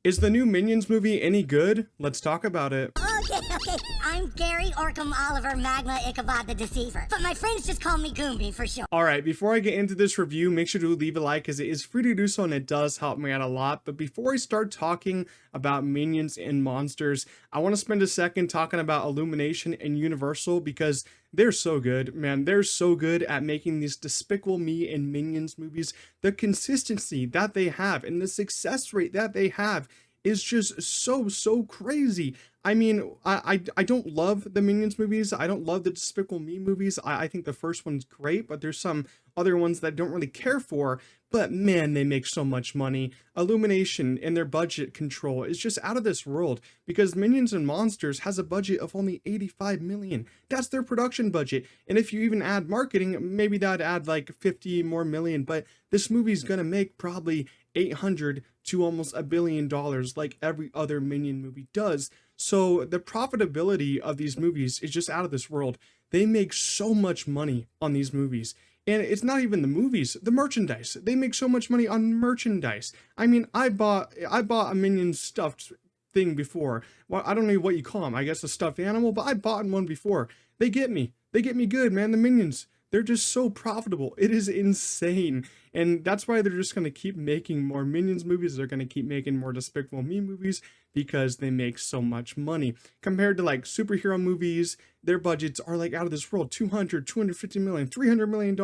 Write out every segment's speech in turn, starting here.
Is the new Minions movie any good? Let's talk about it. Okay. I'm Gary Orcam Oliver Magma Ichabod the Deceiver. But my friends just call me Goomby for short. Alright, before I get into this review, make sure to leave a like as it is free to do so and it does help me out a lot. But before I start talking about Minions and monsters, I want to spend a second talking about Illumination and Universal because they're so good, man. They're so good at making these Despicable Me and Minions movies. The consistency that they have and the success rate that they have is just so crazy. I mean, I don't love the Minions movies. I don't love the Despicable Me movies. I think the first one's great, but there's some other ones that I don't really care for. But man, they make so much money. Illumination and their budget control is just out of this world because Minions and Monsters has a budget of only 85 million. That's their production budget. And if you even add marketing, maybe that'd add like 50 more million. But this movie's gonna make probably 800 to almost $1 billion like every other Minion movie does. So the profitability of these movies is just out of this world. They make so much money on these movies. And it's not even the movies, the merchandise. They make so much money on merchandise. I mean, I bought a Minion stuffed thing before. Well, I don't know what you call them. I guess a stuffed animal, but I bought one before. They get me. They get me good, man. The Minions. They're just so profitable. It is insane. And that's why they're just going to keep making more Minions movies. They're going to keep making more Despicable Me movies because they make so much money. Compared to like superhero movies, their budgets are like out of this world. 200, 250 million, $300 million.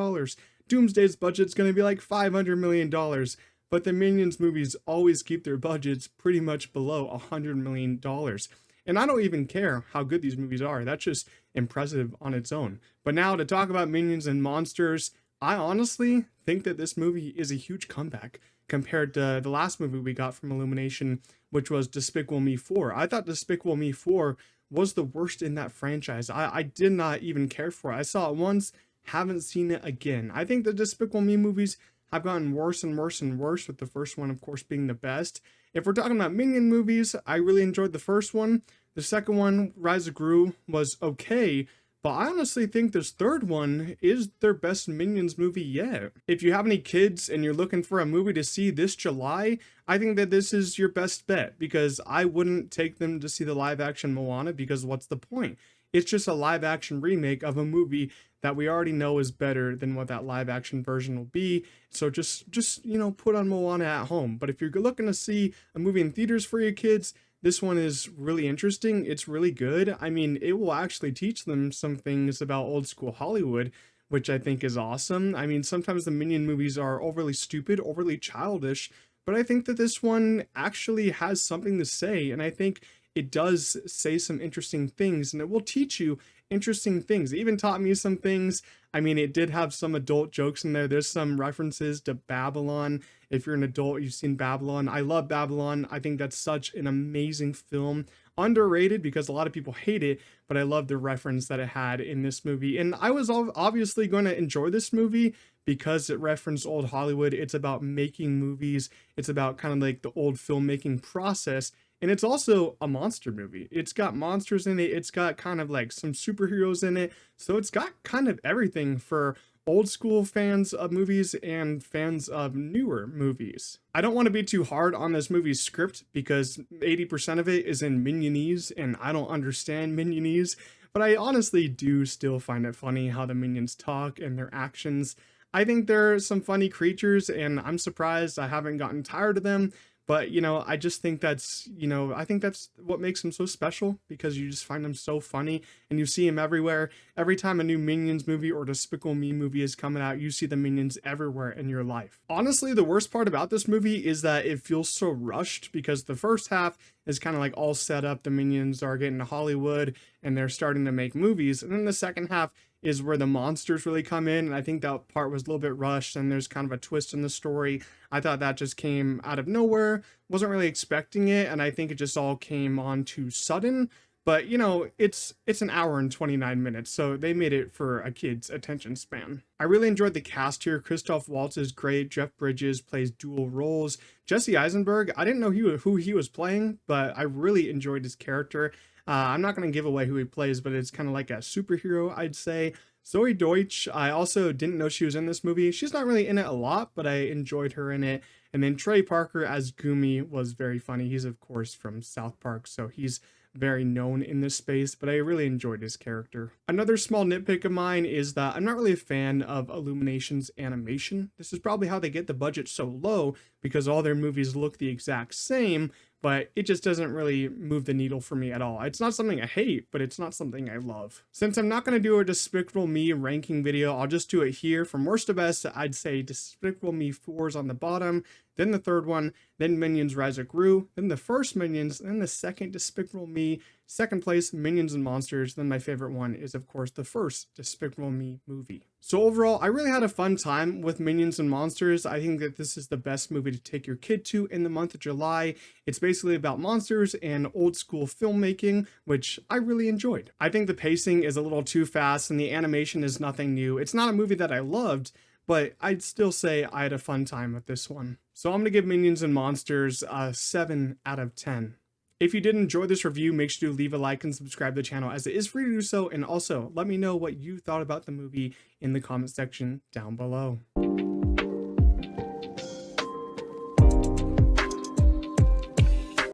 Doomsday's budget's going to be like $500 million. But the Minions movies always keep their budgets pretty much below $100 million. And I don't even care how good these movies are. That's just impressive on its own. But now to talk about Minions and Monsters, I honestly think that this movie is a huge comeback compared to the last movie we got from Illumination, which was Despicable Me 4. I thought Despicable Me 4 was the worst in that franchise. I did not even care for it. I saw it once, haven't seen it again. I think the Despicable Me movies have gotten worse and worse and worse, with the first one, of course, being the best. If we're talking about Minion movies, I really enjoyed the first one. The second one, Rise of Gru, was okay, but I honestly think this third one is their best Minions movie yet. If you have any kids and you're looking for a movie to see this July, I think that this is your best bet because I wouldn't take them to see the live action Moana because what's the point? It's just a live action remake of a movie that we already know is better than what that live action version will be. So just put on Moana at home. But if you're looking to see a movie in theaters for your kids, this one is really interesting. It's really good. I mean, it will actually teach them some things about old school Hollywood, which I think is awesome. I mean, sometimes the Minion movies are overly stupid, overly childish, but I think that this one actually has something to say, and I think it does say some interesting things, and it will teach you interesting things. It even taught me some things. I mean, it did have some adult jokes in there. There's some references to Babylon. If you're an adult, you've seen Babylon. I love Babylon. I think that's such an amazing film. Underrated because a lot of people hate it, but I love the reference that it had in this movie. And I was obviously going to enjoy this movie because it referenced old Hollywood. It's about making movies. It's about kind of like the old filmmaking process. And it's also a monster movie. It's got monsters in it. It's got kind of like some superheroes in it. So it's got kind of everything for old school fans of movies and fans of newer movies. I don't want to be too hard on this movie's script because 80% of it is in Minionese and I don't understand Minionese, but I honestly do still find it funny how the Minions talk and their actions. I think they're some funny creatures and I'm surprised I haven't gotten tired of them. But, I just think that's what makes them so special because you just find them so funny and you see them everywhere. Every time a new Minions movie or Despicable Me movie is coming out, you see the Minions everywhere in your life. Honestly, the worst part about this movie is that it feels so rushed because the first half is kind of like all set up. The Minions are getting to Hollywood and they're starting to make movies. And then the second half is where the monsters really come in. And I think that part was a little bit rushed and there's kind of a twist in the story. I thought that just came out of nowhere. Wasn't really expecting it. And I think it just all came on too sudden. But, it's an hour and 29 minutes. So they made it for a kid's attention span. I really enjoyed the cast here. Christoph Waltz is great. Jeff Bridges plays dual roles. Jesse Eisenberg, I didn't know who he was playing, but I really enjoyed his character. I'm not going to give away who he plays, but it's kind of like a superhero, I'd say. Zoe Deutsch, I also didn't know she was in this movie. She's not really in it a lot, but I enjoyed her in it. And then Trey Parker as Gumi was very funny. He's of course from South Park, so he's very known in this space, but I really enjoyed his character. Another small nitpick of mine is that I'm not really a fan of Illumination's animation. This is probably how they get the budget so low, because all their movies look the exact same, but it just doesn't really move the needle for me at all. It's not something I hate, but it's not something I love. Since I'm not going to do a Despicable Me ranking video, I'll just do it here. From worst to best, I'd say Despicable Me 4's on the bottom, then the third one, then Minions Rise of Gru, then the first Minions, then the second Despicable Me, second place Minions and Monsters, then my favorite one is of course the first Despicable Me movie. So overall, I really had a fun time with Minions and Monsters. I think that this is the best movie to take your kid to in the month of July. It's basically about monsters and old school filmmaking, which I really enjoyed. I think the pacing is a little too fast and the animation is nothing new. It's not a movie that I loved, but I'd still say I had a fun time with this one. So I'm going to give Minions and Monsters a 7 out of 10. If you did enjoy this review, make sure to leave a like and subscribe to the channel, as it is free to do so. And also let me know what you thought about the movie in the comment section down below.